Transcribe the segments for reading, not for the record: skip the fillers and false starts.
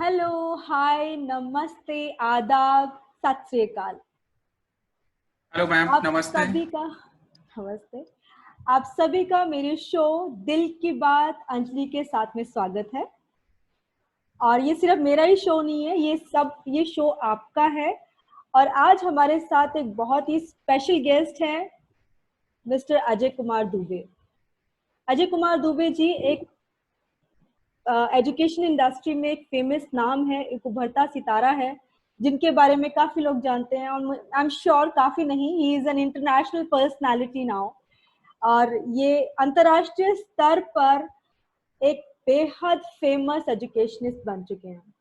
Hello, हाय, नमस्ते, आदाब, सत श्री अकाल। हेलो मैम, आप नमस्ते। सभी का नमस्ते। आप सभी का मेरे शो दिल की बात अंजलि के साथ में स्वागत है। और ये सिर्फ मेरा ही शो नहीं है, ये शो आपका है। और आज हमारे साथ एक बहुत ही स्पेशल गेस्ट है, मिस्टर अजय कुमार दुबे। अजय कुमार दुबे जी एक एजुकेशन इंडस्ट्री में एक फेमस नाम है, एक उभरता सितारा है जिनके बारे में काफी लोग जानते हैं। और आई एम श्योर काफी नहीं, he is an international personality now. और ये अंतर्राष्ट्रीय स्तर पर एक बेहद फेमस एजुकेशनिस्ट बन चुके हैं।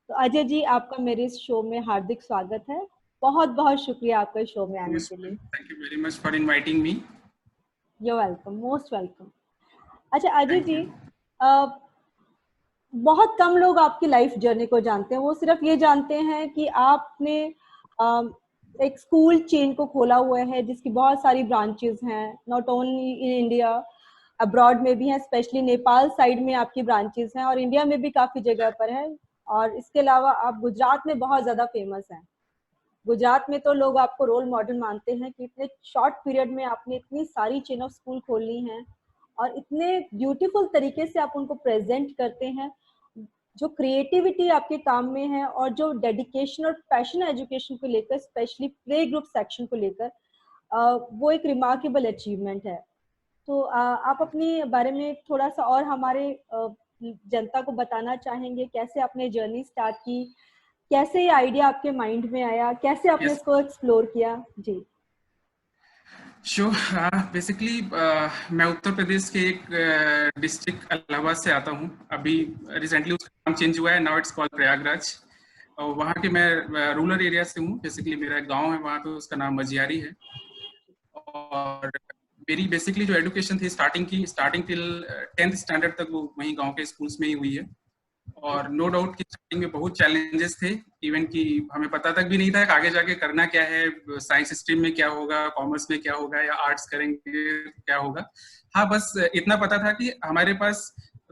तो अजय जी, आपका मेरे इस शो में हार्दिक स्वागत है। बहुत बहुत शुक्रिया आपका इस शो में आने के लिए। Thank you very much for inviting me. You welcome, most welcome. अच्छा अजय थैंक जी, यू। बहुत कम लोग आपकी लाइफ जर्नी को जानते हैं। वो सिर्फ ये जानते हैं कि आपने अम, एक स्कूल चेन को खोला हुआ है जिसकी बहुत सारी ब्रांचेस हैं, not only in India, abroad में भी हैं, स्पेशली नेपाल साइड में आपकी ब्रांचेस हैं और इंडिया में भी काफी जगह पर है। और इसके अलावा आप गुजरात में बहुत ज्यादा फेमस हैं। गुजरात में तो लोग आपको रोल मॉडल मानते हैं कि इतने शॉर्ट पीरियड में आपने इतनी सारी चेन ऑफ स्कूल खोली हैं और इतने ब्यूटीफुल तरीके से आप उनको प्रेजेंट करते हैं। जो क्रिएटिविटी आपके काम में है और जो डेडिकेशन और पैशन एजुकेशन को लेकर, स्पेशली प्ले ग्रुप सेक्शन को लेकर, वो एक रिमार्केबल अचीवमेंट है। तो आप अपने बारे में थोड़ा सा और हमारे जनता को बताना चाहेंगे, कैसे आपने जर्नी स्टार्ट की, कैसे ये आइडिया आपके माइंड में आया, कैसे आपने यस, इसको एक्सप्लोर किया जी। शो बेसिकली मैं उत्तर प्रदेश के एक डिस्ट्रिक्ट इलाहाबाद से आता हूँ। अभी रिसेंटली उसका नाम चेंज हुआ है, नाउ इट्स कॉल्ड प्रयागराज। और वहाँ के मैं रूरल एरिया से हूँ। बेसिकली मेरा एक गांव है वहाँ पे, उसका नाम मजियारी है। और मेरी बेसिकली जो एजुकेशन थी स्टार्टिंग टिल 10th स्टैंडर्ड तक वो वहीं गांव के स्कूल्स में ही हुई है। और नो डाउट कि स्टार्टिंग में बहुत चैलेंजेस थे। इवन कि हमें पता तक भी नहीं था कि आगे जाके करना क्या है, साइंस स्ट्रीम में क्या होगा, कॉमर्स में क्या होगा, या आर्ट्स करेंगे क्या होगा। हाँ, बस इतना पता था कि हमारे पास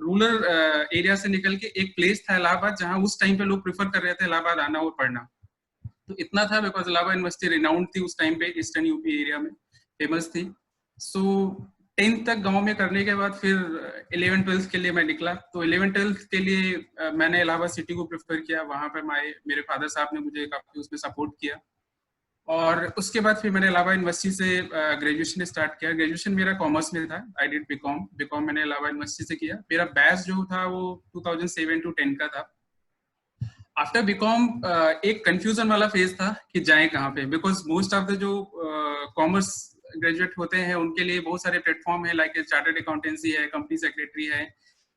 रूरल एरिया से निकल के एक प्लेस था इलाहाबाद, जहाँ उस टाइम पे लोग प्रेफर कर रहे थे इलाहाबाद आना और पढ़ना। तो इतना था, बिकॉज इलाहाबाद यूनिवर्सिटी रिनाउंड थी उस टाइम पे, ईस्टर्न यूपी एरिया में फेमस थी। सो 10th तक गांव में करने के बाद फिर 11th-12th के लिए मैं निकला। तो 11th-12th के लिए मैंने इलाहाबाद सिटी को प्रेफर किया। वहां पे मेरे फादर साहब ने मुझे काफी उसमें सपोर्ट किया। और उसके बाद फिर मैंने इलाहाबाद यूनिवर्सिटी से ग्रेजुएशन स्टार्ट किया। ग्रेजुएशन मेरा कॉमर्स में था। I did BCom. बीकॉम मैंने इलाहाबाद यूनिवर्सिटी से किया। मेरा बैच जो था वो 2007 to 10 का था। आफ्टर बीकॉम एक कंफ्यूजन वाला फेज था कि जाएं कहाँ पे, बिकॉज मोस्ट ऑफ द जो कॉमर्स ग्रेजुएट होते हैं उनके लिए बहुत सारे प्लेटफॉर्म है, लाइक चार्टर्ड अकाउंटेंसी है, कंपनी सेक्रेटरी है,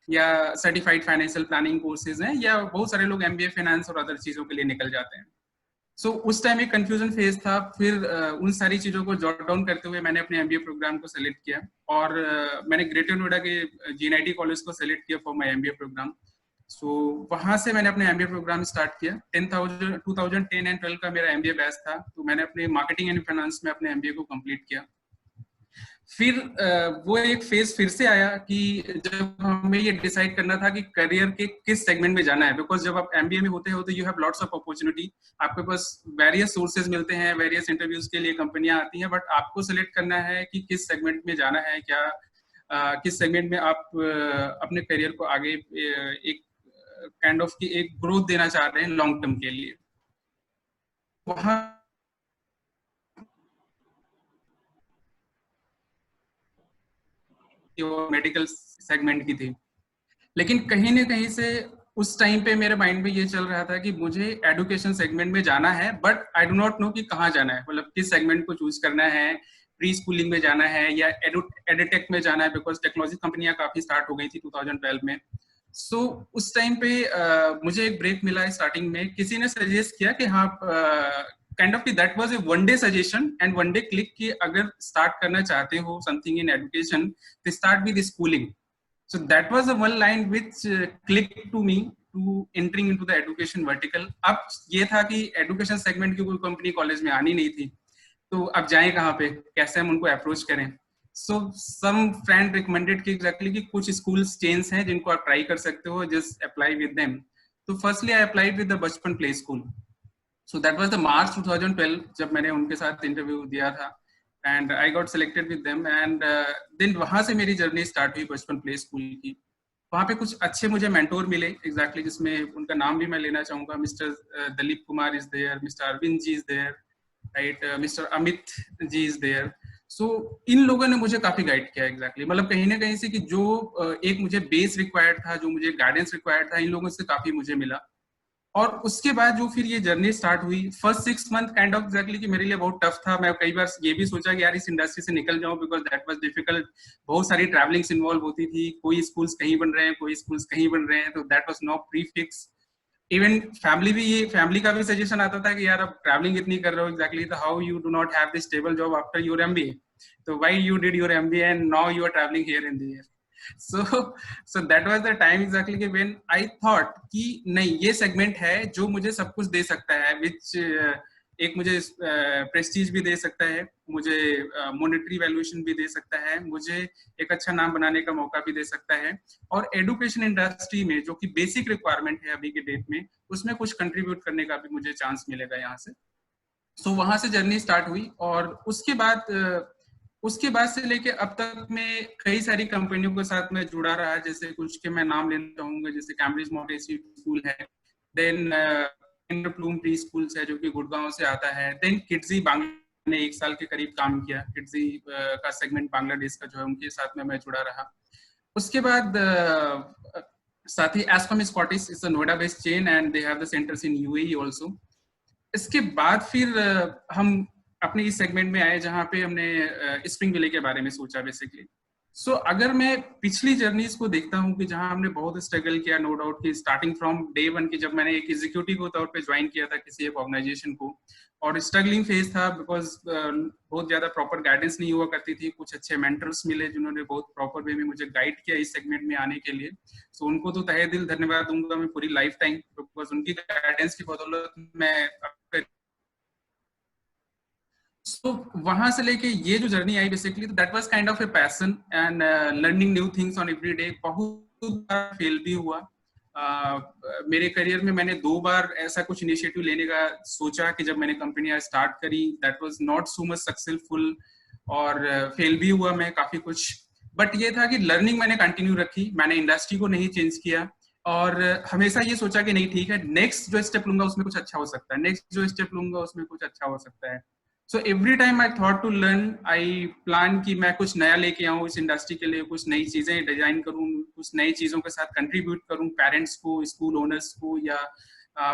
या सर्टिफाइड फाइनेंशियल प्लानिंग कोर्सेज हैं, या बहुत सारे लोग एमबीए फाइनेंस और अदर चीजों के लिए निकल जाते हैं। सो उस टाइम एक कंफ्यूजन फेज था। फिर उन सारी चीजों को जॉट डाउन करते हुए मैंने अपने एमबीए प्रोग्राम को सेलेक्ट किया। और मैंने ग्रेटर नोएडा के जीएनआईटी कॉलेज को सेलेक्ट किया फॉर माय एमबीए प्रोग्राम। सो वहां से मैंने अपने एमबीए प्रोग्राम स्टार्ट किया। 2010 एंड 12 का मेरा एमबीए बैच था। तो मैंने अपने मार्केटिंग एंड फाइनेंस में अपने एमबीए को कंप्लीट किया। फिर वो एक फेज फिर से आया कि जब हमें ये डिसाइड करना था कि करियर के किस सेगमेंट में जाना है। बिकॉज जब आप एमबीए में होते हो तो you have lots of opportunity. आपके पास वेरियस सोर्सेज मिलते हैं, वेरियस इंटरव्यूज के लिए कंपनियां आती हैं, बट आपको सिलेक्ट करना है कि किस सेगमेंट में जाना है, क्या किस सेगमेंट में आप अपने करियर को आगे एक काइंड ऑफ की एक ग्रोथ देना चाह रहे हैं लॉन्ग टर्म के लिए। वहां मेडिकल सेगमेंट की थी। लेकिन कहीं ना कहीं से उस टाइम पे मेरे माइंड में ये चल रहा था कि मुझे एजुकेशन सेगमेंट में जाना है, but I do not know कि कहाँ जाना है, मतलब किस सेगमेंट को चूज करना है। प्री स्कूलिंग में जाना है या एडुटेक में जाना है, बिकॉज टेक्नोलॉजी कंपनियां काफी स्टार्ट हो गई थी 2012 में। सो उस टाइम पे मुझे एक ब्रेक मिला है स्टार्टिंग में। किसी ने सजेस्ट किया कि हाँ, kind of that was a one day suggestion and one day click कि अगर स्टार्ट करना चाहते हो समथिंग इन एजुकेशन तो start with schooling. So that was the one line which clicked to me to entering into the education vertical. अब ये था कि education segment की कोई कंपनी कॉलेज में आनी नहीं थी, तो अब जाएं कहाँ पे, कैसे हम उनको अप्रोच करें। So some friend recommended कि exactly कि कुछ schools chains हैं जिनको आप ट्राई कर सकते हो, just apply with them. तो firstly I applied with the Bachpan play school. So that was the March 2012 जब मैंने उनके साथ इंटरव्यू दिया था, and I got selected with them. And then वहां से मेरी जर्नी स्टार्ट हुई बचपन प्ले स्कूल की. वहाँ पे कुछ अच्छे मुझे मेंटोर मिले एग्जैक्टली, जिसमें उनका नाम भी मैं लेना चाहूंगा. Mister Dalip Kumar is there, mister Arvind ji is there, right, mister Amit ji is there. So इन लोगों ने मुझे काफी गाइड किया एग्जैक्टली, मतलब कहीं ना कहीं से कि जो एक मुझे बेस रिक्वायर्ड था, जो मुझे गाइडेंस रिक्वायर्ड था, इन लोगों से काफी मुझे मिला. और उसके बाद जो फिर ये जर्नी स्टार्ट हुई, first 6 month kind of exactly कि मेरे लिए बहुत टफ था. मैं कई बार ये भी सोचा कि यार इस इंडस्ट्री से निकल जाऊं, बिकॉज दैट वाज डिफिकल्ट. बहुत सारी ट्रैवलिंग्स इन्वॉल्व होती थी, कोई स्कूल्स कहीं बन रहे हैं, कोई स्कूल्स कहीं बन रहे हैं, तो that was not pre fix. Even family का भी सजेशन आता था कि यार अब ट्रैवलिंग इतनी कर रहे हो एग्जैक्टली, तो how you do not have this stable job after your MBA, तो why you did your MBA and now you are travelling here in the air. so that was the time exactly when I thought कि नहीं, ये segment है जो मुझे सब कुछ दे सकता है, which एक मुझे प्रेस्टीज भी दे सकता है, मुझे मॉनेटरी वैल्यूएशन भी दे सकता है, मुझे एक अच्छा नाम बनाने का मौका भी दे सकता है, और एडुकेशन इंडस्ट्री में जो कि बेसिक रिक्वायरमेंट है अभी के डेट में, उसमें कुछ कंट्रीब्यूट करने का भी मुझे चांस मिलेगा यहाँ से. सो वहां से जर्नी स्टार्ट हुई, और उसके बाद से लेके अब तक मैं कई सारी कंपनियों के साथ में जुड़ा रहा, जैसे कुछ के मैं नाम लेना चाहूंगा, जैसे कैम्ब्रिज मॉन्टेसरी स्कूल है, देन प्लूम प्री स्कूल्स है जो कि गुड़गांव से आता है, देन किड्जी बांग्ला ने 1 साल के करीब काम किया, किड्जी का सेगमेंट बांग्लादेश का जो है उनके साथ में मैं जुड़ा रहा. उसके बाद साथ ही Escom Scottish is a Noida based chain and they have the centres in UAE also. इसके बाद फिर हम अपने इस सेगमेंट में आए जहां पे हमने स्प्रिंग वैली के बारे में सोचा बेसिकली. सो अगर मैं पिछली जर्नीज को देखता हूं कि जहां हमने बहुत स्ट्रगल किया, नो डाउट कि स्टार्टिंग फ्रॉम डे 1 की जब मैंने एक एग्जीक्यूटिव के तौर पे ज्वाइन किया था किसी एक ऑर्गेनाइजेशन को, और स्ट्रगलिंग फेज था बिकॉज बहुत ज्यादा प्रॉपर गाइडेंस नहीं हुआ करती थी. कुछ अच्छे मेंटर्स मिले जिन्होंने बहुत प्रॉपर वे में मुझे गाइड किया इस सेगमेंट में आने के लिए. सो उनको तो तहे दिल धन्यवाद दूंगा मैं पूरी लाइफ टाइम, बिकॉज उनकी गाइडेंस की बदौलत मैं वहां से लेके ये जो जर्नी आई बेसिकली, तो that was kind of a passion and learning new things on every day. बहुत बार फेल भी हुआ. मेरे करियर में मैंने 2 बार ऐसा कुछ इनिशिएटिव लेने का सोचा कि जब मैंने कंपनी स्टार्ट करी, that was not so much successful, और फेल भी हुआ मैं काफी कुछ. बट ये था कि लर्निंग मैंने कंटिन्यू रखी, मैंने इंडस्ट्री को नहीं चेंज किया, और हमेशा ये सोचा कि नहीं ठीक है, नेक्स्ट जो स्टेप लूंगा उसमें कुछ अच्छा हो सकता है, नेक्स्ट जो स्टेप लूंगा उसमें कुछ अच्छा हो सकता है. So every time I thought to learn, I plan कि मैं कुछ नया लेके आऊँ इस इंडस्ट्री के लिए, कुछ नई चीजें डिजाइन करूँ, कुछ नई चीजों के साथ कंट्रीब्यूट करूँ पेरेंट्स को, स्कूल ओनर्स को, या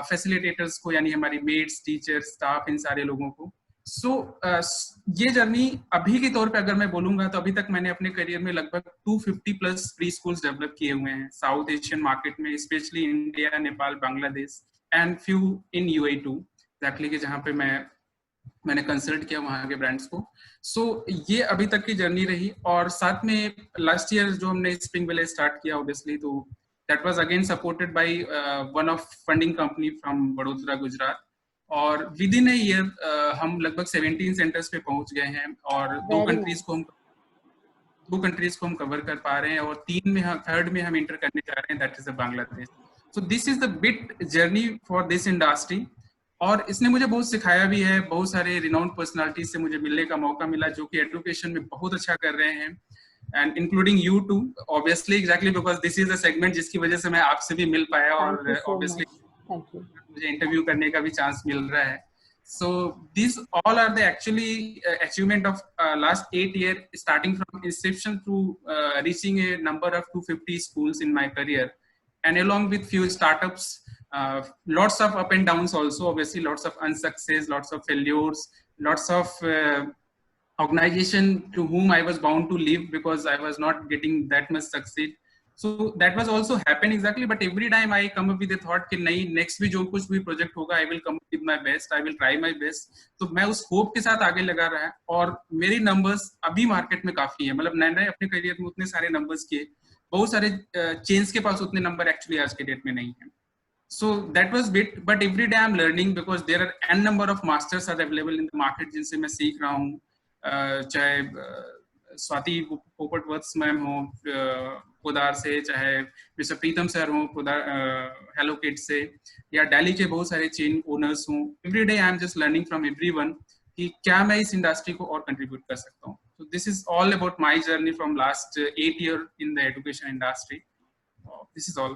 फैसिलिटेटर्स को, यानी हमारी मेड्स, टीचर्स, स्टाफ, इन सारे लोगों को. सो ये जर्नी अभी के तौर पे अगर मैं बोलूंगा तो अभी तक मैंने अपने करियर में लगभग 250 प्लस प्री स्कूल्स डेवलप किए हुए हैं साउथ एशियन मार्केट में, specially India, Nepal, Bangladesh, and few in UAE too exactly, कि जहाँ पे मैंने कंसल्ट किया वहां के ब्रांड्स को. सो ये अभी तक की जर्नी रही. और साथ में लास्ट ईयर जो हमने स्प्रिंग वैली स्टार्ट किया ऑब्वियसली, तो that was again supported by one of funding company from Vadodara, Gujarat. और विद इन अ ईयर हम लगभग 17 सेंटर्स पे पहुंच गए हैं, और 2 कंट्रीज को हम कवर कर पा रहे हैं, और 3rd में हम इंटर करने जा रहे हैं, that is Bangladesh. So this is the bit journey for this industry. और इसने मुझे बहुत सिखाया भी है, बहुत सारे रिनाउंड पर्सनालिटीज से मुझे मिलने का मौका मिला जो कि एजुकेशन में बहुत अच्छा कर रहे हैं, and including you too obviously, exactly because this is a segment जिसकी वजह से मैं आपसे भी मिल पाया, और ऑब्वियसली मुझे इंटरव्यू करने का भी चांस मिल रहा है. So this all are the actually achievement of last 8 year, starting from inception to reaching a number of 250 schools in my career, and along with few startups. Lots of up and downs also, obviously lots of unsuccess, lots of failures, lots of organization to whom I was bound to leave because I was not getting that much succeed. So that was also happen exactly, but every time I come up with a thought कि नहीं, next भी जो कुछ भी project होगा, I will come up with my best, I will try my best. तो मैं उस hope के साथ आगे लगा रहा है, और मेरी numbers अभी market में काफी है. मतलब मैंने अपने career में उतने सारे numbers किए, बहुत सारे chains के पास उतने number actually आज के date में नहीं है. So that was bit, but every day I'm learning because there are n number of masters are available in the market जिनसे मैं सीख रहा हूँ. चाहे स्वाति पोपटवर्थ मैम हो पोदार से, चाहे मिस्टर प्रीतम सर हो पोदार हेलो किड्स से, या दिल्ली के बहुत सारे चेन ओनर्स हों, every day I am just learning from everyone कि क्या मैं इस इंडस्ट्री को और कंट्रीब्यूट कर सकता हूँ. So this is all about my journey from last 8 years in the education industry. This is all.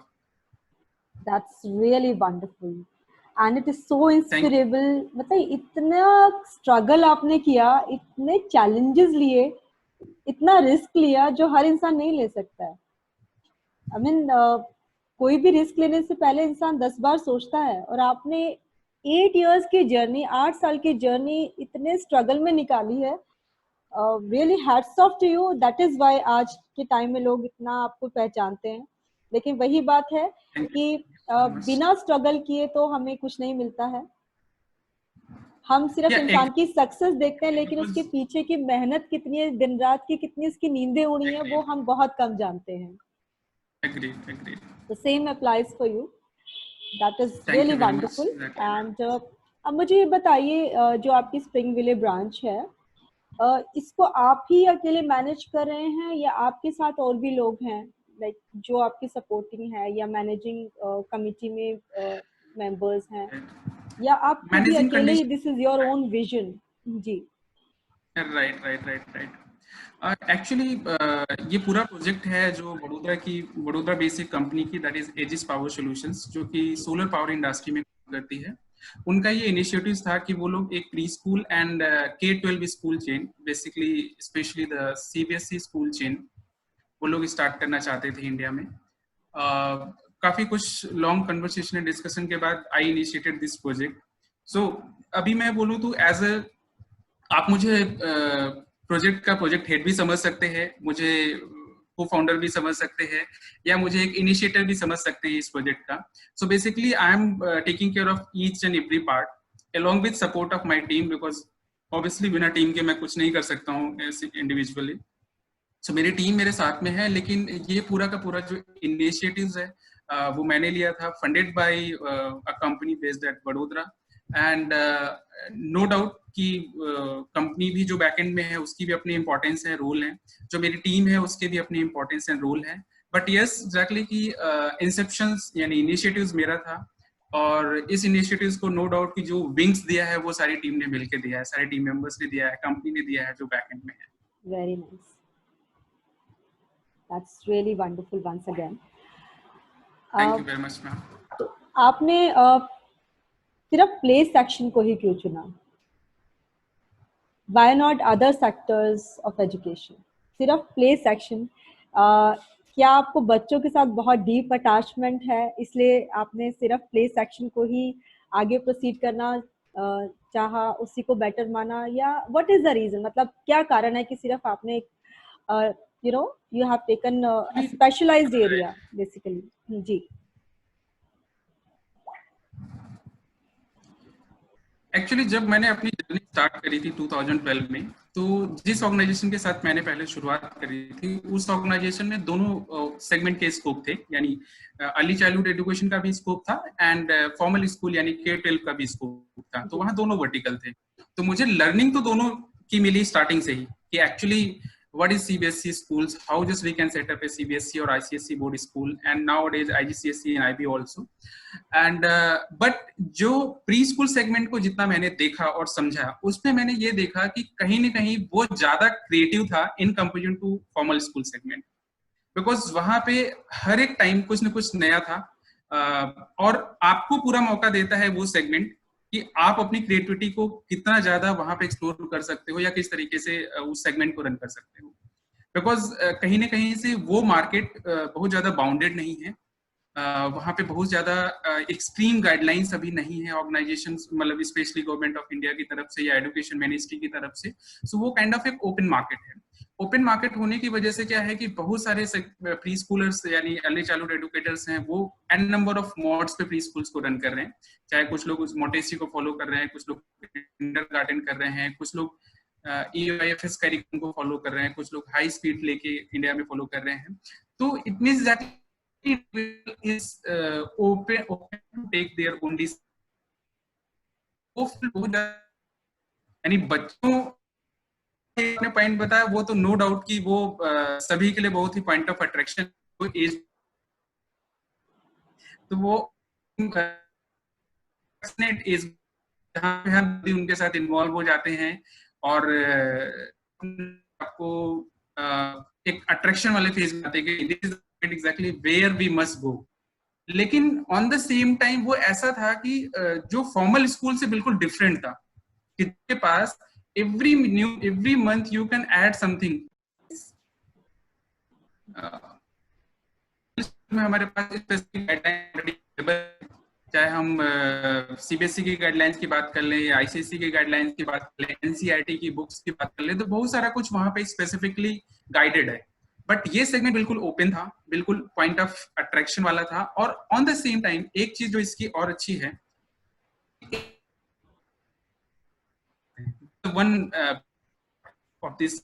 That's really wonderful. And it is so inspirable. मतलब इतना स्ट्रगल आपने किया, इतने चैलेंजेस लिए, इतना रिस्क लिया जो हर इंसान नहीं ले सकता है. I mean, कोई भी रिस्क लेने से पहले इंसान 10 बार सोचता है, और आपने 8 years की जर्नी, 8 साल की जर्नी इतने स्ट्रगल में निकाली है. Really hats off to you. That is why आज के टाइम में लोग इतना आपको पहचानते हैं. लेकिन वही बात है कि बिना स्ट्रगल किए तो हमें कुछ नहीं मिलता है. हम सिर्फ इंसान की सक्सेस देखते हैं, लेकिन उसके पीछे की मेहनत कितनी है, दिन रात की कितनी उसकी नींदें उड़ी हैं, वो हम बहुत कम जानते हैं. Agreed. The same applies for you. That is really wonderful. And अब मुझे ये बताइए, जो आपकी स्प्रिंग विले ब्रांच है, इसको आप ही अकेले मैनेज कर रहे हैं या आपके साथ और भी लोग हैं, लाइक जो आपकी सपोर्टिंग है, या मैनेजिंग कमिटी में मेंबर्स हैं, या आप खुद ही अकेले, this is your own vision? जी. राइट. एक्चुअली ये पूरा प्रोजेक्ट है जो वडोदरा बेसिक कंपनी की, that is Aegis power solutions, जो कि सोलर पावर इंडस्ट्री में करती है. उनका ये इनिशिएटिव था कि वो लोग एक pre school and K-12 school chain, basically specially the CBSE school chain, वो लोग स्टार्ट करना चाहते थे इंडिया में. काफी कुछ लॉन्ग कन्वर्सेशन एंड डिस्कशन के बाद आई इनिशिएटेड दिस प्रोजेक्ट. सो अभी मैं बोलूँ तो आप मुझे प्रोजेक्ट हेड भी समझ सकते हैं, मुझे को फाउंडर भी समझ सकते हैं, या मुझे एक इनिशिएटर भी समझ सकते हैं इस प्रोजेक्ट का. So basically I am taking care of each and every part along with support of my team, because obviously बिना टीम के मैं कुछ नहीं कर सकता हूँ इंडिविजुअली. सो मेरी टीम मेरे साथ में है, लेकिन ये पूरा का पूरा जो इनिशिएटिव्स है वो मैंने लिया था, funded by a company based at Vadodara. And no doubt कि कंपनी भी जो बैकएंड में है उसकी भी अपनी इंपॉर्टेंस है, रोल है, जो मेरी टीम है उसके भी अपनी इंपॉर्टेंस है, रोल है. बट यस, एग्जैक्टली कि इंसेप्शंस यानी इनिशिएटिव्स मेरा था, और इस इनिशिएटिव्स को नो डाउट कि जो विंग्स दिया है वो सारी टीम ने मिलकर दिया है, सारे टीम मेंबर्स ने दिया है, कंपनी ने दिया है जो बैकएंड में है. Very nice. That's really wonderful once again. Thank you very much ma'am. आपने सिर्फ प्ले सेक्शन को ही क्यों चुना? Why not other sectors of education? सिर्फ प्ले सेक्शन. क्या आपको बच्चों के साथ बहुत डीप अटैचमेंट है, इसलिए आपने सिर्फ प्ले सेक्शन को ही आगे प्रोसीड करना चाहा, उसी को बेटर माना, या व्हाट इज द रीजन? मतलब क्या कारण है कि सिर्फ आपने you have taken a specialized area basically? जी. एक्चुअली जब मैंने अपनी जर्नी स्टार्ट करी थी 2012 में, तो जिस ऑर्गेनाइजेशन के साथ मैंने पहले शुरुआत करी थी, उस ऑर्गेनाइजेशन में दोनों सेगमेंट के स्कोप थे, यानी अर्ली चाइल्डहुड एजुकेशन का भी स्कोप था एंड फॉर्मल स्कूल यानी K-12 का भी स्कोप था. तो वहाँ दोनों वर्टिकल थे. तो मुझे लर्निंग तो दोनों की मिली स्टार्टिंग से ही कि actually what is CBSE schools, how just we can set up a CBSE or ICSE board school, and nowadays IGCSE and IB also. And but जो प्री स्कूल सेगमेंट को जितना मैंने देखा और समझा, उसमें मैंने ये देखा कि कहीं न कहीं वो ज्यादा क्रिएटिव था in comparison to formal school segment, because वहां पे हर एक टाइम कुछ न कुछ नया था, और आपको पूरा मौका देता है वो सेगमेंट कि आप अपनी क्रिएटिविटी को कितना ज्यादा वहां पे एक्सप्लोर कर सकते हो, या किस तरीके से उस सेगमेंट को रन कर सकते हो. बिकॉज कहीं ना कहीं से वो मार्केट बहुत ज्यादा बाउंडेड नहीं है, वहां पे बहुत ज्यादा एक्सट्रीम गाइडलाइंस अभी नहीं है ऑर्गेनाइजेशंस, मतलब स्पेशली गवर्नमेंट ऑफ इंडिया की तरफ से या एजुकेशन मिनिस्ट्री की तरफ से. सो वो काइंड ऑफ एक ओपन मार्केट है. ओपन मार्केट होने की वजह से क्या है कि बहुत सारे प्री स्कूलर्स यानी अर्ली चाइल्डहुड एजुकेटर्स हैं, वो एन नंबर ऑफ मोड्स पे प्री स्कूल्स को रन कर रहे हैं. चाहे कुछ लोग उस मोटेसी को फॉलो कर रहे हैं, कुछ लोग किंडरगार्टन कर रहे हैं, कुछ लोग EIFS करिकुलम को फॉलो कर रहे हैं, कुछ लोग हाई स्पीड लेके इंडिया में फॉलो कर रहे हैं. तो it means that is open to take their own decision. यानी बच्चों आपने पॉइंट बताया वो तो नो डाउट कि वो सभी के लिए बहुत ही पॉइंट ऑफ अट्रैक्शन एज, तो वो एज जहाँ पे हम उनके साथ इन्वॉल्व हो जाते हैं और आपको एक अट्रैक्शन वाले फेज में आते हैं कि this is exactly where we must go. लेकिन ऑन द सेम टाइम वो ऐसा था कि जो फॉर्मल स्कूल से बिल्कुल डिफरेंट था, किसके पास every month you can add something। में हमारे पास स्पेसिफिक गाइडलाइन, चाहे हम सीबीएसई की गाइडलाइंस की बात कर लें या आईसीएसई की गाइडलाइंस की बात कर लें, एनसीईआरटी की बुक्स की बात कर लें, तो बहुत सारा कुछ वहां पे स्पेसिफिकली गाइडेड है। बट ये सेगमेंट बिल्कुल ओपन था, बिल्कुल पॉइंट ऑफ अट्रैक्शन वाला था। और ऑन द सेम टाइम एक चीज जो इसकी और अच्छी है, वन ऑफ दिस,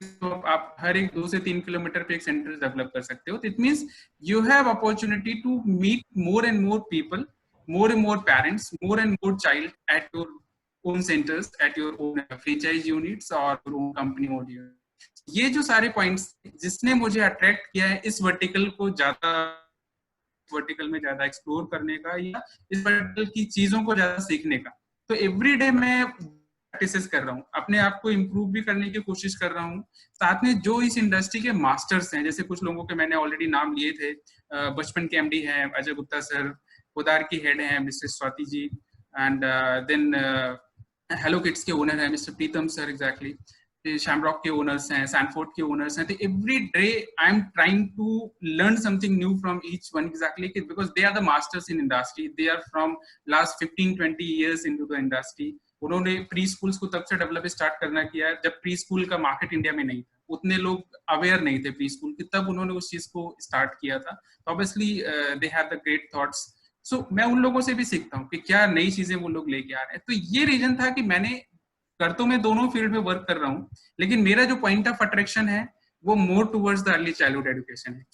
तो आप हर एक 2 से 3 किलोमीटर पे एक सेंटर डेवलप कर सकते हो। तो it means you have opportunity to meet more and more people, more and more parents, more and more child at your own centres, at your own franchise units और own company module. ये जो सारे points जिसने मुझे attract किया है इस vertical को ज्यादा, वर्टिकल में ज्यादा एक्सप्लोर करने का या इस वर्टिकल की चीजों को ज्यादा सीखने का। तो एवरीडे मैं प्रैक्टिस कर रहा हूँ, अपने आप को इम्प्रूव भी करने की कोशिश कर रहा हूँ। साथ में जो इस इंडस्ट्री के मास्टर्स हैं, जैसे कुछ लोगों के मैंने ऑलरेडी नाम लिए थे, बचपन के एमडी हैं अजय गुप्ता सर, खुदार की हेड हैं mister Swati ji, and then hello kids के ओनर हैं mister Pritam sir, exactly Shamrock के ओनर्स हैं, सैनफोर्ड के ओनर्स हैं। तो every day I am trying to learn something new from each one, exactly because they are the masters in industry, they are from last 15-20 years into the industry. उन्होंने pre schools को तब से develop start करना किया जब pre school का market India में नहीं था, उतने लोग अवेयर नहीं थे प्री स्कूल की, तब उन्होंने उस चीज को स्टार्ट किया था। तो obviously they have the great thoughts. So मैं उन लोगों से भी सीखता हूँ कि क्या नई चीजें वो लोग लेके आ रहे हैं। तो ये रीजन था कि मैंने कर तो मैं दोनों फील्ड में वर्क कर रहा हूँ, लेकिन मेरा जो पॉइंट ऑफ अट्रैक्शन है वो more towards the early childhood education है।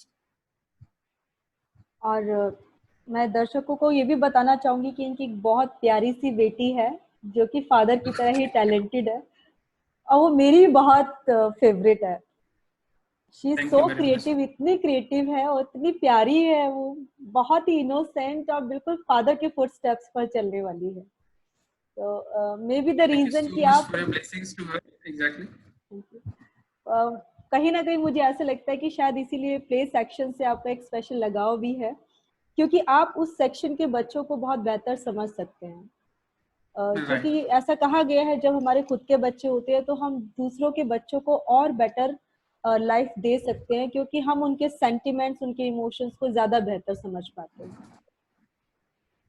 और मैं दर्शकों को ये भी बताना चाहूंगी कि इनकी बहुत प्यारी सी बेटी है जो कि फादर की तरह ही टैलेंटेड है, और वो मेरी बहुत फेवरेट है। शी इज सो क्रिएटिव, इतनी क्रिएटिव है और इतनी प्यारी है, वो बहुत ही इनोसेंट और बिल्कुल फादर के फुटस्टेप्स पर चलने वाली है। तो मे बी द रीजन कि आप कहीं ना कहीं मुझे ऐसा लगता है कि शायद इसीलिए प्ले सेक्शन से आपका एक स्पेशल लगाव भी है, क्योंकि आप उस सेक्शन के बच्चों को बहुत बेहतर समझ सकते हैं। क्योंकि ऐसा कहा गया है जब हमारे खुद के बच्चे होते हैं तो हम दूसरों के बच्चों को और बेटर लाइफ दे सकते हैं, क्योंकि हम उनके सेंटिमेंट्स, उनके इमोशंस को ज्यादा बेहतर समझ पाते हैं।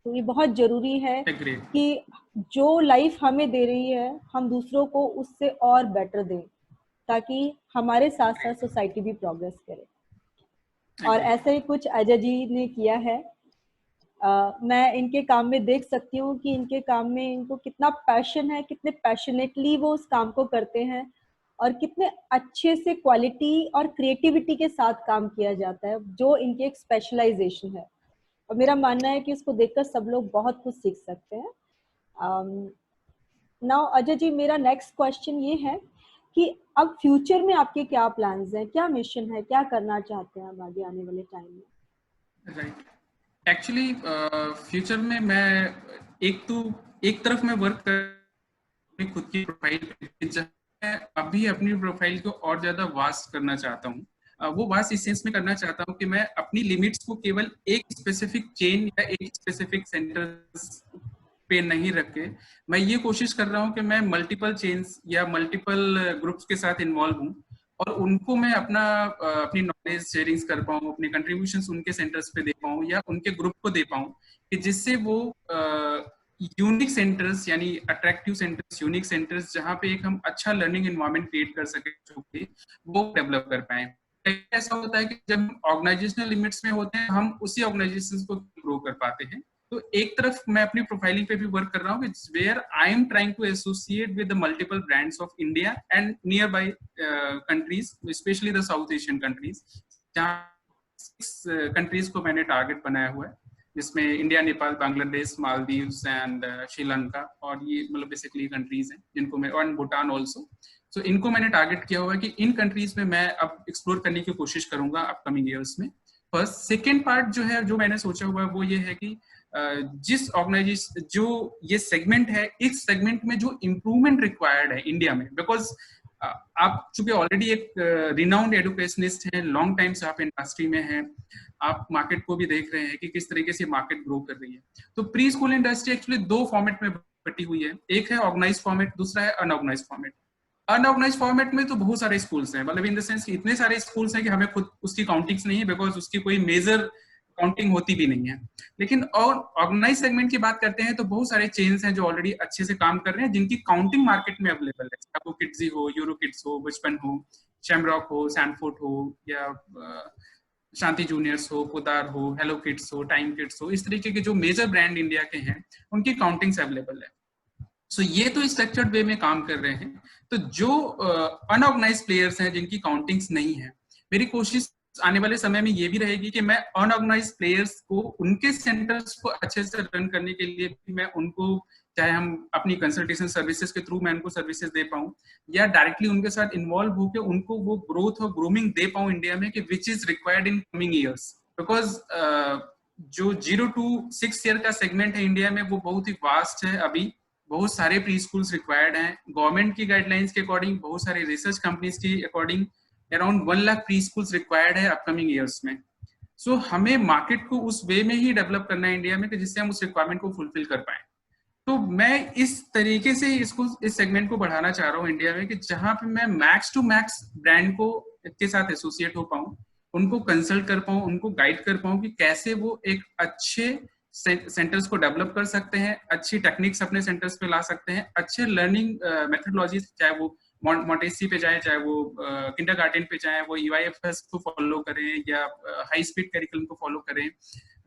तो ये बहुत जरूरी है कि जो लाइफ हमें दे रही है हम दूसरों को उससे और बेटर दें, ताकि हमारे साथ साथ सोसाइटी भी प्रोग्रेस करे। और ऐसे ही कुछ अजय जी ने किया है। मैं इनके काम में देख सकती हूँ कि इनके काम में इनको कितना पैशन है, कितने पैशनेटली वो उस काम को करते हैं और कितने अच्छे से क्वालिटी और क्रिएटिविटी के साथ काम किया जाता है, जो इनकी एक स्पेशलाइजेशन है। और मेरा मानना है कि उसको देखकर सब लोग बहुत कुछ सीख सकते हैं। नाउ अजय जी, मेरा नेक्स्ट क्वेश्चन ये है कि अब फ्यूचर में आपके क्या प्लान्स हैं, क्या मिशन है, क्या करना चाहते हैं आप आगे आने वाले टाइम में? राइट, एक्चुअली फ्यूचर में मैं एक तरफ मैं वर्क कर खुद की प्रोफाइल, अभी अपनी प्रोफाइल को और ज्यादा वास्ट करना चाहता हूँ। वो वास्ट इस सेंस में करना चाहता हूँ कि मैं अपनी लिमिट्स को केवल एक स्पेसिफिक चेन या एक स्पेसिफिक सेंटर पे नहीं रख के मैं ये कोशिश कर रहा हूँ कि मैं मल्टीपल चेन्स या मल्टीपल ग्रुप्स के साथ इन्वॉल्व हूँ और उनको मैं अपनी नॉलेज शेयरिंग्स कर पाऊँ, अपने कंट्रीब्यूशंस उनके सेंटर्स पे दे पाऊँ या उनके ग्रुप को दे पाऊँ, कि जिससे वो यूनिक सेंटर्स यानी अट्रैक्टिव सेंटर्स, यूनिक सेंटर्स जहाँ पे एक हम अच्छा लर्निंग एनवायरनमेंट क्रिएट कर सके वो डेवलप कर पाए। ऐसा होता है कि जब ऑर्गेनाइजेशनल लिमिट्स में होते हैं हम उसी ऑर्गेनाइजेशंस को ग्रो कर पाते हैं। तो एक तरफ मैं अपनी प्रोफाइलिंग पे भी वर्क कर रहा हूँ, where I am trying to associate with the multiple brands of India and near by countries, specially the South Asian countries, जहाँ 6 कंट्रीज को मैंने टारगेट बनाया हुआ है। जिसमें इंडिया, नेपाल, बांग्लादेश, मालदीव्स एंड श्रीलंका, और ये मतलब बेसिकली कंट्रीज हैं जिनको मैं, और भूटान ऑल्सो। सो इनको मैंने टारगेट किया हुआ है कि इन कंट्रीज में मैं अब एक्सप्लोर करने की कोशिश करूंगा अपकमिंग ईयर्स में। फर्स्ट। सेकेंड पार्ट जो है, जो मैंने सोचा हुआ है, वो ये है कि जिस ऑर्गेनाइजेशन, जो ये सेगमेंट है, इस सेगमेंट में जो इम्प्रूवमेंट रिक्वायर्ड है इंडिया में, बिकॉज आप चूंकि ऑलरेडी एक रिनाउंड एडुकेशनिस्ट हैं, लॉन्ग टाइम से आप इंडस्ट्री में हैं, आप मार्केट को भी देख रहे हैं कि किस तरीके से मार्केट ग्रो कर रही है। तो प्री स्कूल इंडस्ट्री एक्चुअली दो फॉर्मेट में बटी हुई है, एक है ऑर्गेनाइज फॉर्मेट, दूसरा है अनऑर्गेनाइज फॉर्मेट। अनऑर्गेनाइज फॉर्मेट में तो बहुत सारे स्कूल्स हैं, मतलब इन द सेंस इतने सारे स्कूल्स हैं कि हमें खुद उसकी काउंटिंग्स नहीं है, बिकॉज उसकी कोई मेजर काउंटिंग होती भी नहीं है। लेकिन और ऑर्गेनाइज सेगमेंट की बात करते हैं तो बहुत सारे चेन्स हैं जो ऑलरेडी अच्छे से काम कर रहे हैं, जिनकी काउंटिंग मार्केट में अवेलेबल है, चाहे वो किड्जी हो, यूरो किड्स हो, बचपन हो, शैमरॉक हो, सैनफोर्ड हो, या शांति जूनियर्स हो, पुदार हो, हेलो किड्स हो, टाइम किड्स हो, इस तरीके के जो मेजर ब्रांड इंडिया के हैं उनकी काउंटिंग्स अवेलेबल है। सो ये तो स्ट्रक्चर्ड वे में काम कर रहे हैं। तो जो अनऑर्गेनाइज प्लेयर्स हैं जिनकी काउंटिंग्स नहीं है, मेरी कोशिश आने वाले समय में ये भी रहेगी कि मैं अनऑर्गेनाइज प्लेयर्स को, उनके सेंटर्स को अच्छे से रन करने के लिए भी मैं उनको, चाहे हम अपनी कंसल्टेशन सर्विसेज के थ्रू मैं उनको सर्विसेज दे पाऊं, या डायरेक्टली उनके साथ इन्वॉल्व होकर उनको वो ग्रोथ और ग्रूमिंग दे पाऊं इंडिया में, कि which is required in coming years. Because जो 0 to 6 ईयर का सेगमेंट है इंडिया में, वो बहुत ही वास्ट है। अभी बहुत सारे प्री स्कूल्स रिक्वायर्ड हैं। गवर्नमेंट की गाइडलाइंस के अकॉर्डिंग, बहुत सारे रिसर्च कंपनीज की according around 1 lakh pre schools required है अपकमिंग ईयर्स में। सो हमें मार्केट को उस वे में ही डेवलप करना है इंडिया में कि जिससे हम उस रिक्वायरमेंट को फुलफिल कर पाए। तो मैं इस तरीके से इस सेगमेंट को बढ़ाना चाह रहा हूँ इंडिया में, कि जहां पे मैं मैक्स टू मैक्स ब्रांड को के साथ एसोसिएट हो पाऊं, उनको कंसल्ट कर पाऊं, उनको गाइड कर पाऊं कि कैसे वो एक अच्छे सेंटर्स को डेवलप कर सकते हैं, अच्छी टेक्निक्स अपने सेंटर्स पे ला सकते हैं, अच्छे लर्निंग मेथोडोलॉजीज, चाहे वो मॉन्टेसी पे जाए, चाहे वो किंडरगार्टन पे जाए, वो EYFS को फॉलो करें, या हाई स्पीड करिकुलम को फॉलो करें,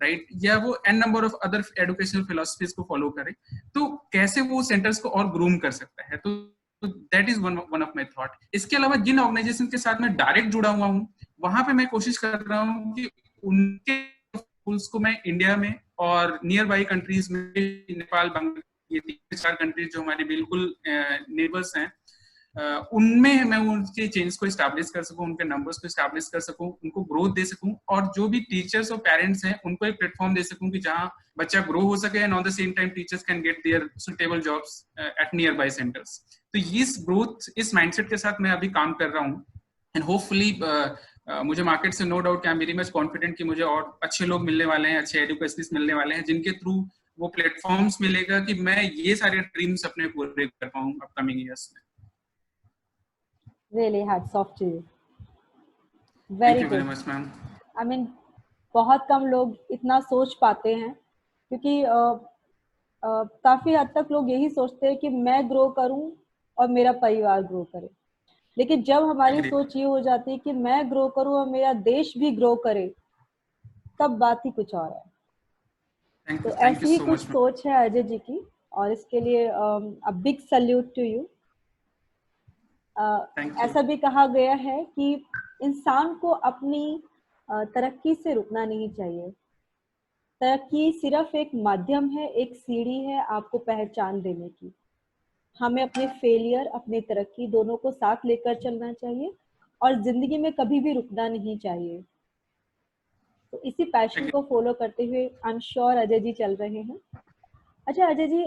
राइट, या वो an number of other educational philosophies को फॉलो करें, तो कैसे वो सेंटर्स को और ग्रूम कर सकता है। तो that is one of my thought. इसके अलावा जिन ऑर्गेनाइजेशन के साथ मैं डायरेक्ट जुड़ा हुआ हूँ, वहां पे मैं कोशिश कर रहा हूँ कि उनके स्कूल्स को मैं इंडिया में और नियर बाई कंट्रीज में, नेपाल, बांग्लादेश, ये 3-4 कंट्रीज जो हमारे बिल्कुल नेबर्स हैं, उनमें मैं उनके चेंज को एस्टैब्लिश कर सकूं, उनके नंबर्स को एस्टैब्लिश कर सकूं, उनको ग्रोथ दे सकूं, और जो भी टीचर्स और पेरेंट्स हैं उनको एक प्लेटफॉर्म दे सकूं कि जहां बच्चा ग्रो हो सके, and on the same time teachers can get their suitable jobs at near by centres. तो इस ग्रोथ, इस माइंडसेट के साथ मैं अभी काम कर रहा हूं, एंड होपफुली मुझे मार्केट से no doubt, I am very much confident कि मुझे और अच्छे लोग मिलने वाले हैं, अच्छे एजुकेशनिस्ट मिलने वाले हैं, जिनके थ्रू वो प्लेटफॉर्म्स मिलेगा कि मैं ये सारे ड्रीम्स अपने पूरे कर पाऊं अपकमिंग ईयर्स में। Really hats off to you. Very good. Thank you very much, ma'am. I mean, बहुत कम लोग इतना सोच पाते हैं, क्योंकि काफी हद तक लोग यही सोचते हैं कि मैं ग्रो करूं और मेरा परिवार ग्रो करे। लेकिन जब हमारी सोच ये हो जाती है कि मैं ग्रो करूं और मेरा देश भी ग्रो करे, तब बात ही कुछ और है। तो ऐसी ही कुछ सोच है अजय जी की, और इसके लिए a big salute to you. ऐसा भी कहा गया है कि इंसान को अपनी तरक्की से रुकना नहीं चाहिए। तरक्की सिर्फ एक माध्यम है, एक सीढ़ी है आपको पहचान देने की। हमें अपने फेलियर, अपने तरक्की दोनों को साथ लेकर चलना चाहिए, और जिंदगी में कभी भी रुकना नहीं चाहिए। तो इसी पैशन को फॉलो करते हुए I am sure Ajay ji चल रहे हैं। अच्छा Ajay ji,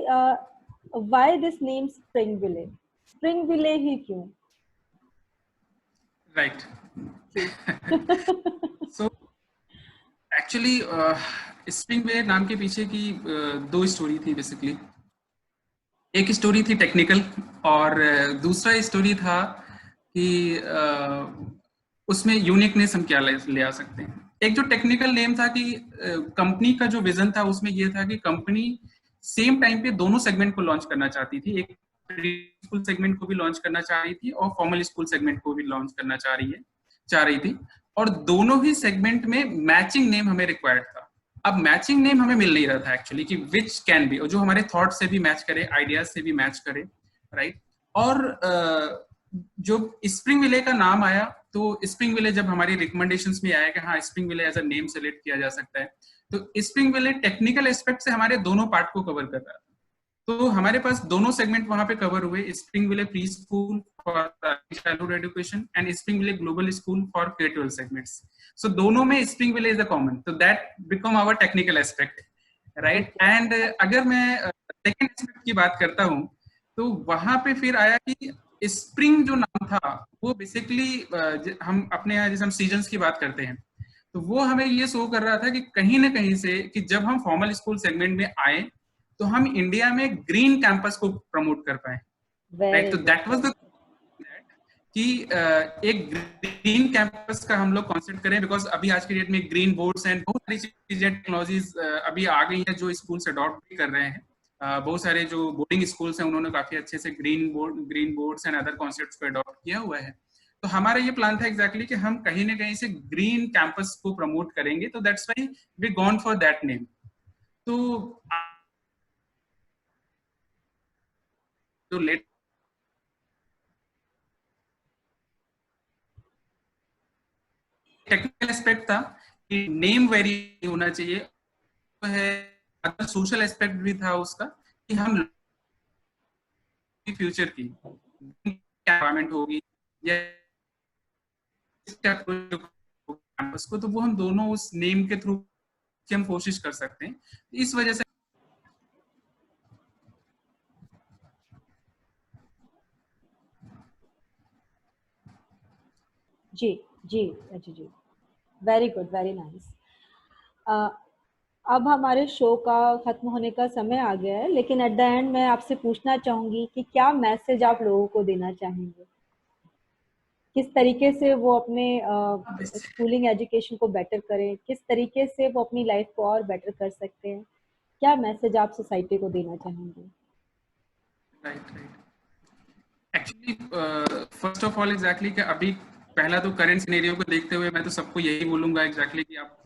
why this name Spring Valley? Spring Valley ही क्यों? Right. So actually Spring Valley नाम के पीछे की दो स्टोरी थी बेसिकली। एक स्टोरी थी टेक्निकल, और दूसरा स्टोरी था कि उसमें यूनिकनेस हम क्या ले आ सकते हैं। एक जो टेक्निकल नेम था कि कंपनी का जो विजन था उसमें ये था कि कंपनी सेम टाइम पे दोनों सेगमेंट को लॉन्च करना चाहती थी। एक प्री स्कूल सेगमेंट को भी लॉन्च करना चाह रही थी, और फॉर्मल स्कूल सेगमेंट को भी लॉन्च करना चाह रही थी, और दोनों ही सेगमेंट में मैचिंग नेम हमें रिक्वायर्ड था। अब मैचिंग नेम हमें मिल नहीं रहा था एक्चुअली, कि विच कैन बी, और जो हमारे थॉट से भी मैच करे, आइडियाज से भी मैच करे, राइट। और जो स्प्रिंग विले का नाम आया, तो स्प्रिंग विले जब हमारी रिकमेंडेशंस में आया कि हाँ Springville as a name select किया जा सकता है, तो स्प्रिंग वैली टेक्निकल एस्पेक्ट से हमारे दोनों पार्ट को कवर कर रहा था। तो हमारे पास दोनों सेगमेंट वहां पे कवर हुए, Spring Valley pre school for childhood education and Spring Valley global school for K-12 segments. So दोनों में Spring Valley is a common, तो that become our technical aspect, right. And अगर मैं सेकंड एस्पेक्ट की बात करता हूँ, तो वहां पे फिर आया कि स्प्रिंग जो नाम था वो बेसिकली हम अपने यहाँ जैसे हम सीजन्स की बात करते हैं, तो वो हमें ये शो कर रहा था कि कहीं ना कहीं से कि जब हम फॉर्मल स्कूल सेगमेंट में आए तो हम इंडिया में ग्रीन कैंपस को प्रमोट कर पाए, राइट। तो दैट वाज द कि एक ग्रीन कैंपस का हम लोग कॉन्सेप्ट करें, बिकॉज अभी आज की डेट में ग्रीन बोर्ड्स एंड बहुत सारी चीजें टेक्नोलॉजीज अभी आ गई हैं जो स्कूल्स अडॉप्ट भी कर रहे हैं। बहुत सारे जो बोर्डिंग स्कूल्स हैं उन्होंने काफी अच्छे से green boards and other concepts को अडॉप्ट किया हुआ है। तो हमारा ये प्लान था एग्जैक्टली कि हम कहीं ना कहीं से ग्रीन कैंपस को प्रमोट करेंगे, तो that's why we gone for that name. तो लेट टेक्निकल एस्पेक्ट था कि नेम वेरी होना चाहिए, तो है अगर सोशल एस्पेक्ट भी था उसका कि हम फ्यूचर की एनवायरमेंट होगी या कैंपस को, तो वो हम दोनों उस नेम के थ्रू हम कोशिश कर सकते हैं। इस वजह से जी जी जी जी, वेरी गुड, वेरी नाइस। अब हमारे शो का खत्म होने का समय आ गया है, लेकिन एट द एंड मैं आपसे पूछना चाहूंगी कि क्या मैसेज आप लोगों को देना चाहेंगे, किस तरीके से वो अपने स्कूलिंग एजुकेशन को बेटर करें, किस तरीके से वो अपनी लाइफ को और बेटर कर सकते हैं, क्या मैसेज आप सोसाइटी को देना चाहेंगे? Actually first of all exactly कि अभी पहला तो करंट सिनेरियो को देखते हुए मैं तो सबको यही बोलूंगा एग्जैक्टली कि आप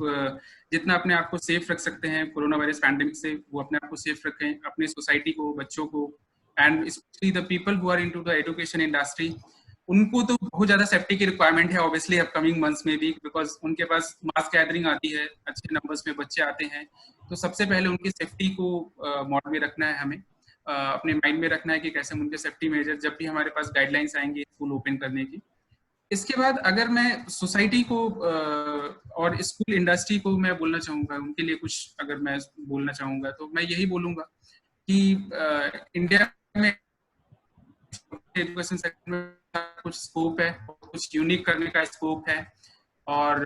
जितना अपने आप को सेफ रख सकते हैं कोरोना वायरस पैंडेमिक से, वो अपने आप को सेफ रखें, अपनी सोसाइटी को, बच्चों को, and specially the people who are into the education industry, उनको तो बहुत ज्यादा सेफ्टी की रिक्वायरमेंट है ऑब्वियसली अपकमिंग मंथ्स में भी, बिकॉज उनके पास मास गैदरिंग आती है, अच्छे नंबर्स में बच्चे आते हैं, तो सबसे पहले उनकी सेफ्टी को मॉड में रखना है, हमें अपने माइंड में रखना है कि कैसे उनके सेफ्टी मेजर जब भी हमारे पास गाइडलाइंस आएंगी स्कूल ओपन करने की। इसके बाद अगर मैं सोसाइटी को और स्कूल इंडस्ट्री को मैं बोलना चाहूंगा, उनके लिए कुछ अगर मैं बोलना चाहूंगा तो मैं यही बोलूंगा कि इंडिया में एजुकेशन सेक्टर में कुछ स्कोप है, कुछ यूनिक करने का स्कोप है, और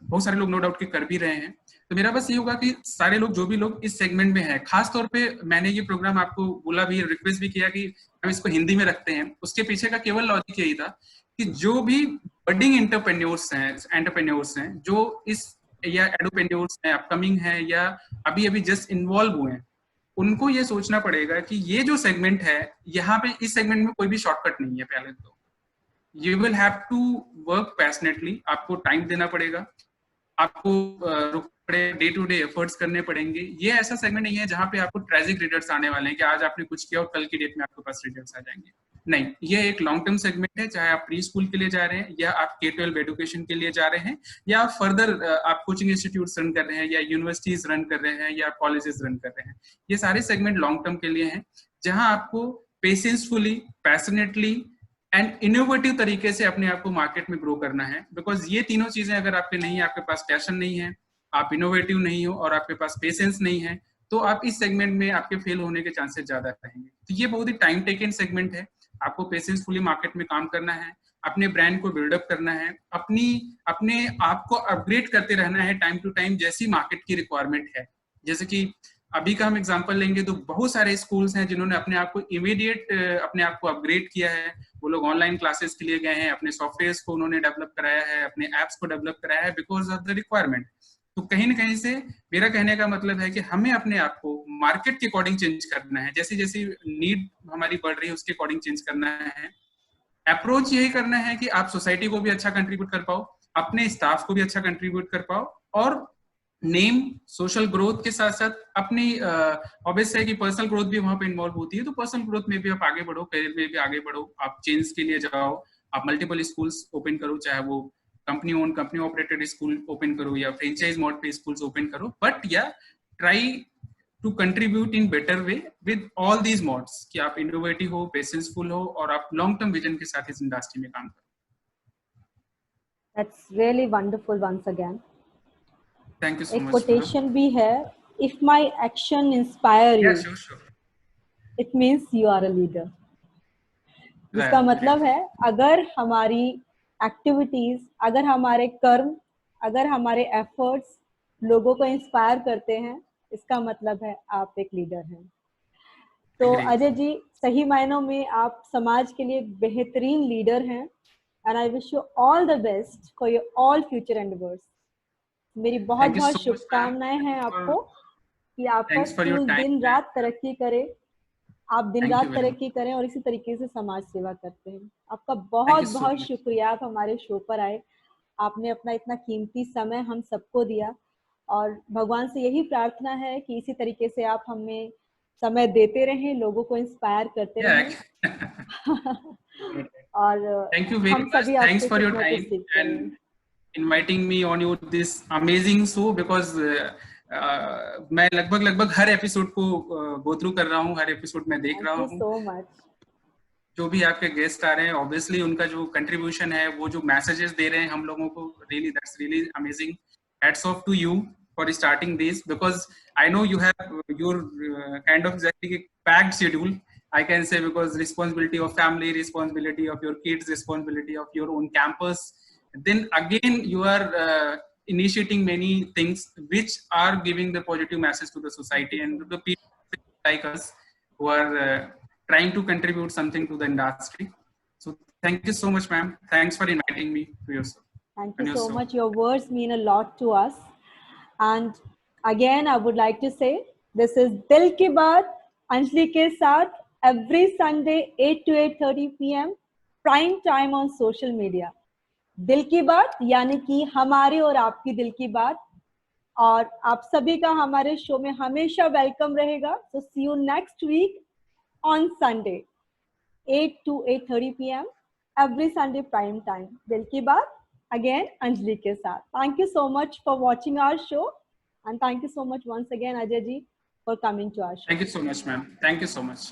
बहुत सारे लोग नो डाउट के कर भी रहे हैं। तो मेरा बस ये होगा कि सारे लोग, जो भी लोग इस सेगमेंट में हैं, खास तौर पे मैंने ये प्रोग्राम आपको बोला भी, रिक्वेस्ट भी किया कि हम इसको हिंदी में रखते हैं, उसके पीछे का केवल लॉजिक यही था कि जो भी बडिंग एंटरप्रेन्योर्स हैं जो इस या एडुप्रेन्योर्स हैं, अपकमिंग हैं या अभी अभी जस्ट इन्वॉल्व हुए हैं, उनको ये सोचना पड़ेगा कि ये जो सेगमेंट है, यहाँ पे इस सेगमेंट में कोई भी शॉर्टकट नहीं है। पहले तो you will have to work passionately, आपको टाइम देना पड़ेगा, आपको डे टू डे एफर्ट्स करने पड़ेंगे। ये ऐसा सेगमेंट नहीं है जहां पे आपको ट्रेजिक रिजल्ट्स आने वाले हैं कि आज आपने कुछ किया और कल की डेट में आपके पास रिजल्ट्स आ जाएंगे। नहीं, ये एक लॉन्ग टर्म सेगमेंट है, चाहे आप प्री स्कूल के लिए जा रहे हैं या आप K-12 एजुकेशन के लिए जा रहे हैं या आप फर्दर आप कोचिंग इंस्टीट्यूट रन कर रहे हैं या यूनिवर्सिटीज रन कर रहे हैं या कॉलेजेस रन कर रहे हैं। ये सारे सेगमेंट लॉन्ग टर्म के लिए हैं, जहां आपको पेशेंसफुली, पैशनेटली एंड इनोवेटिव तरीके से अपने आप को मार्केट में ग्रो करना है। बिकॉज ये तीनों चीजें अगर आपके नहीं है, आपके पास पैशन नहीं है, आप इनोवेटिव नहीं हो और आपके पास पेशेंस नहीं है, तो आप इस सेगमेंट में आपके फेल होने के चांसेस ज्यादा रहेंगे। तो ये बहुत ही टाइम टेकन सेगमेंट है, आपको पेशेंसफुली मार्केट में काम करना है, अपने ब्रांड को बिल्डअप करना है, अपने आप को अपग्रेड करते रहना है टाइम टू टाइम, जैसी मार्केट की रिक्वायरमेंट है। जैसे कि अभी का हम एग्जांपल लेंगे तो बहुत सारे स्कूल्स हैं जिन्होंने अपने आप को इमीडिएट अपने आप को अपग्रेड किया है। वो लोग ऑनलाइन क्लासेस के लिए गए हैं, अपने सॉफ्टवेयर्स को उन्होंने डेवलप कराया है, अपने एप्स को डेवलप कराया है बिकॉज ऑफ द रिक्वायरमेंट। तो कहीं ना कहीं से मेरा कहने का मतलब है कि हमें अपने आप को मार्केट के अकॉर्डिंग चेंज करना है, जैसी जैसी नीड हमारी बढ़ रही है उसके अकॉर्डिंग चेंज करना है। अप्रोच यही करना है कि आप सोसाइटी को भी अच्छा कंट्रीब्यूट कर पाओ, अपने स्टाफ को भी अच्छा कंट्रीब्यूट कर पाओ, और नेम सोशल ग्रोथ के साथ साथ अपनी ऑब्वियस है कि पर्सनल ग्रोथ भी वहां पे इन्वॉल्व होती है, तो पर्सनल ग्रोथ में भी आप आगे बढ़ो, करियर में भी आगे बढ़ो, आप चेंज के लिए जाओ, आप मल्टीपल स्कूल्स ओपन करो, चाहे वो company own company operated school open करो या फ्रेंचाइज मोड पे स्कूल्स ओपन करो, बट या try to contribute in better way with all these modes, कि आप इनोवेटिव हो, पेशेंसफुल हो और आप लॉन्ग टर्म विजन के साथ इस इंडस्ट्री में काम करो. That's really wonderful once again. Thank you so एक much. quotation भी है, if my action inspire you, Yeah, sure. it means you are a leader. जिसका मतलब है अगर हमारी एक्टिविटीज, अगर हमारे कर्म, अगर हमारे एफर्ट्स लोगों को इंस्पायर करते हैं, इसका मतलब है आप एक लीडर हैं. तो अजय जी, सही मायनों में आप समाज के लिए बेहतरीन लीडर हैं. And I wish you all the best for your all future endeavours. मेरी बहुत बहुत शुभकामनाएं हैं आपको कि आपका स्कूल दिन रात तरक्की करे, आप दिन रात तरक्की करें और इसी तरीके से समाज सेवा करते हैं. आपका बहुत बहुत शुक्रिया, आप हमारे शो पर आए, आपने अपना इतना कीमती समय हम सबको दिया और भगवान से यही प्रार्थना है कि इसी तरीके से आप हमें समय देते रहें, लोगों को इंस्पायर करते रहें. और thank you very much, thanks for your time and inviting me on your this amazing show, because मैं लगभग हर एपिसोड को गो थ्रू कर रहा हूँ, हर एपिसोड में देख रहा हूँ. so much. जो भी आपके गेस्ट आ रहे हैं, ऑब्वियसली उनका जो कंट्रीब्यूशन है, वो जो मैसेजेस दे रहे हैं हम लोगों को, really that's really amazing. Hats off to you for starting this, because I know you have your kind of exactly packed schedule, I can say, because responsibility of family, responsibility of your kids, responsibility of your own campus. Then again, you are initiating many things which are giving the positive message to the society and to the people like us who are trying to contribute something to the industry. So thank you so much, ma'am. Thanks for inviting me to your show. Thank you so much. Your words mean a lot to us. And again, I would like to say, this is Dil Ki Baat, Anjali ke saath, every Sunday 8 to 8:30 p.m. prime time on social media. दिल की बात यानी कि हमारी और आपकी दिल की बात, और आप सभी का हमारे शो में हमेशा वेलकम रहेगा. So see you next week on Sunday 8 to 8:30 p.m. Every Sunday prime time. Dil Ki Baat again Anjali के साथ. Thank you so much for watching our show and thank you so much once again Ajay ji for coming to our show. Thank you so much, ma'am. Thank you so much.